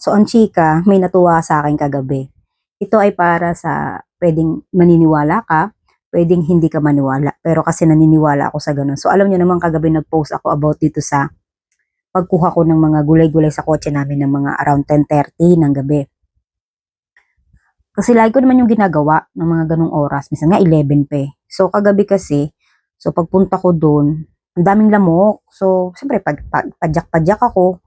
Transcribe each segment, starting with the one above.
So, ang chika, may natuwa sa akin kagabi. Ito ay para sa pwedeng maniniwala ka, pwedeng hindi ka maniwala. Pero kasi naniniwala ako sa ganun. So, alam niyo naman kagabi nag-post ako about dito sa pagkuha ko ng mga gulay-gulay sa kotse namin ng mga around 10:30 ng gabi. Kasi lagi ko naman yung ginagawa ng mga ganong oras. Minsan nga 11 pa eh. So, kagabi kasi, so pagpunta ko doon, ang daming lamok. So, siyempre, padyak-padyak ako.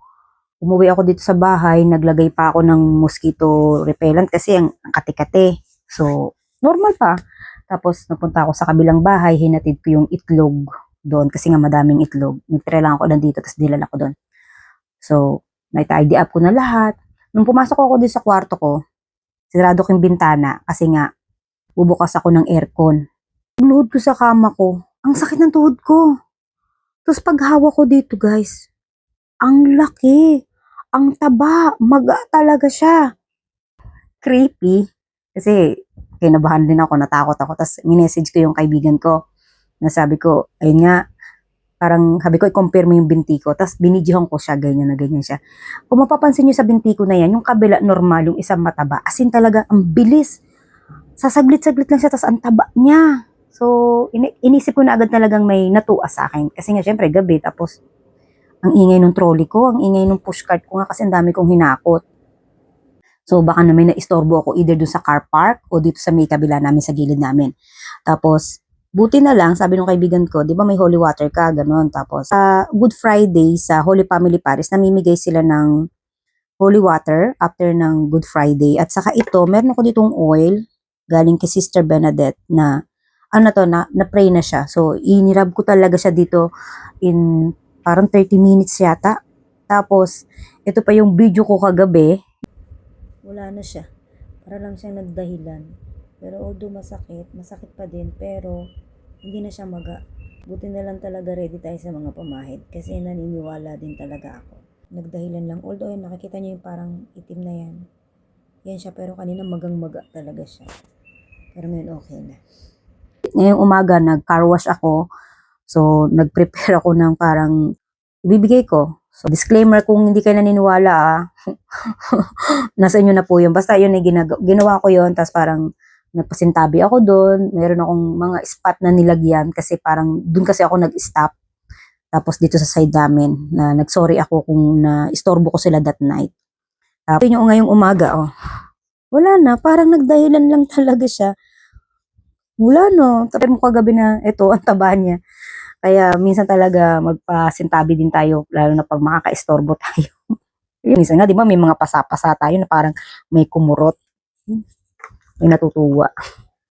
Umuwi ako dito sa bahay, naglagay pa ako ng mosquito repellent kasi ang kate-kate. So, normal pa. Tapos, napunta ako sa kabilang bahay, hinatid ko yung itlog doon kasi nga madaming itlog. Nagtira lang ako lang dito, tapos dilala ko doon. So, na-tidy up ko na lahat. Nung pumasok ako dito sa kwarto ko, sinarado ko yung bintana kasi nga bubukas ako ng aircon. Luhod ko sa kama ko, ang sakit ng tuhod ko. Tapos paghawa ko dito guys, ang laki, ang taba, maga talaga siya. Creepy. Kasi kinabahan din ako, natakot ako. Tapos minessage ko yung kaibigan ko. Nasabi ko, ayun nga, parang sabi ko, i-compare mo yung binti ko. Tapos binidyohan ko siya, ganyan na ganyan siya. Kung mapapansin nyo sa binti ko na yan, yung kabila normal, yung isang mataba. As in talaga, ang bilis. Sasaglit-saglit lang siya, tapos ang taba niya. So, inisip ko na agad talagang may natuwa sa akin. Kasi nga, syempre, gabi. Tapos, ang ingay ng trolley ko, ang ingay ng pushcart ko nga kasi ang dami kong hinakot. So, baka na may naistorbo ako either dun sa car park o dito sa may kabila namin sa gilid namin. Tapos, buti na lang, sabi ng kaibigan ko, di ba may holy water ka, ganon. Tapos, sa Good Friday, sa Holy Family Paris, namimigay sila ng holy water after ng Good Friday. At saka ito, meron ako ditong oil, galing kay Sister Bernadette na, ano to, na-pray na siya. So, inirab ko talaga siya dito in parang 30 minutes yata. Tapos, ito pa yung video ko kagabi. Wala na siya. Para lang siyang nagdahilan. Pero although masakit pa din. Pero, hindi na siya maga. Buti na lang talaga ready tayo sa mga pamahid. Kasi naniniwala din talaga ako. Nagdahilan lang. Although, yun, nakikita niyo yung parang itim na yan. Yan siya. Pero kanina magang-maga talaga siya. Pero ngayon okay na. Ngayong umaga, nag-car wash ako. So, nag-prepare ako ng parang ibibigay ko. So, disclaimer, kung hindi kayo naniniwala, nasa inyo na po yun. Basta yun ay ginawa ko yun. Tapos parang nagpasintabi ako doon. Meron akong mga spot na nilagyan kasi parang doon kasi ako nag-stop. Tapos dito sa side namin na nagsorry ako kung na-istorbo ko sila that night. Tapos yun yung ngayong umaga, oh. Wala na, parang nagdahilan lang talaga siya. Wala no. Tapos mo kagabi na ito, ang taba niya. Kaya minsan talaga magpasintabi din tayo, lalo na pag makaka-istorbo tayo. Minsan nga, di ba, may mga pasapasa tayo na parang may kumurot. May natutuwa.